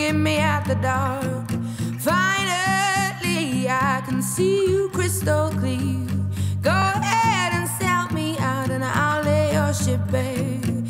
bringing me out the dark. Finally, I can see you crystal clear. Go ahead and sell me out, and I'll lay your ship bare.